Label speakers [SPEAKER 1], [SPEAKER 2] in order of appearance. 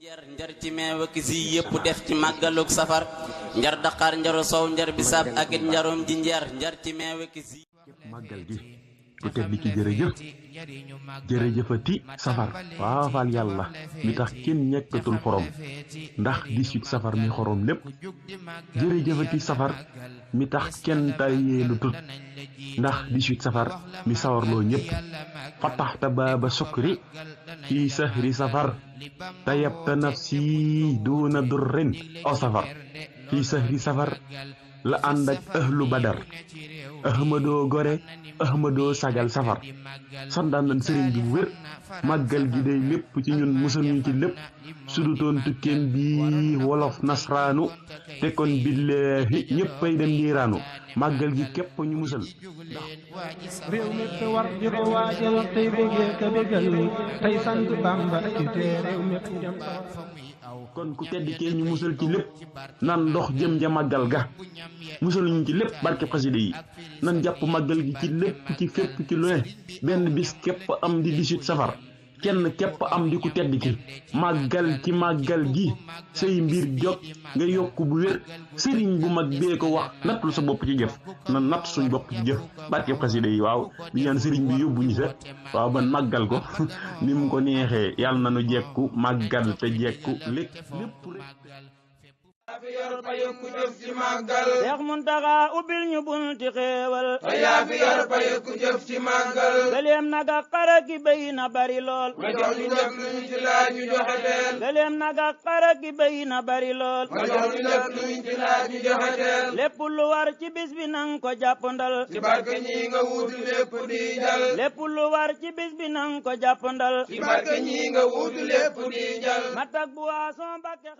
[SPEAKER 1] njar ci meew ak si yëpp def ci màggalug safar njar daqaar njaru sow njar bisaab ak it njarum ji njar ci meew ak si
[SPEAKER 2] màggal gi ku tedd ki jërëjëf jërëjëfati safar waafal yàlla mi tax kenn ñekkatul xorom ndax 18 safar mi xorom lépp jërëjëfati safar mi tax kenn tayyeelu tut ndax 18 safar mi sawarloo ñépp fataxta baaba sukri fi sahri safar tayabta nafsi duna durrin aw safar fi sahri safar la ànd ak ahlu badar ahmadoo gore ahmadoo sagal safar sandaan nañ sëriñ bi bu wér màggal gi day lépp ci ñun musal ñu ci lépp sudutoon tukkeem bi wolof nasraanu te kon billaahi ñëppay dem niiraanu màggal gi képp ñu musal
[SPEAKER 3] réew mi te war di ko waajal tey bëggee ka bëggal tey sant Bàmba ci te réew mi dem
[SPEAKER 2] kon ku tedd kee ñu musal ci lépp nan ndox jëm ja màggal ga musal ñu ci lépp barke xasida yi nan jàpp màggal gi ci lépp ci fépp ci lu ne benn bis képp am di 18 safar kenn képp am di ku tedd ki màggal ci màggal gi say mbir jot nga yokk bu wér sëriñ bu mag bee ko wax nattul sa bopp ci jëf nan natt suñ bopp ci jëf barke xasida yi waaw di ñaan sëriñ bi yóbbu ñu sa waaw ban màggal ko ni mu ko neexee yàlla na nu jekku màggal te jekku lépp
[SPEAKER 4] Seex Muntaxa ubbil ñu bunti xéewal
[SPEAKER 5] te yaa fi yor payu ku jëf ci màggal
[SPEAKER 4] gëléem nag ak xar ak béy na bari lool
[SPEAKER 5] nga jox ñu lépp lu ñu ci laaj ñu joxe teel
[SPEAKER 4] gëléem nag ak xar ak béy na bari lool
[SPEAKER 5] nga jox ñu lépp lu ñu ci laaj ñu joxe teel
[SPEAKER 4] lépp lu war ci bis bi nang ko jàppandal
[SPEAKER 5] ci barke ñi nga wuutu lépp di jal
[SPEAKER 4] lépp lu war ci bis bi nang ko jàppandal
[SPEAKER 5] ci barke ñi nga wuutu lépp di jal
[SPEAKER 4] matak bu waason Mbàkke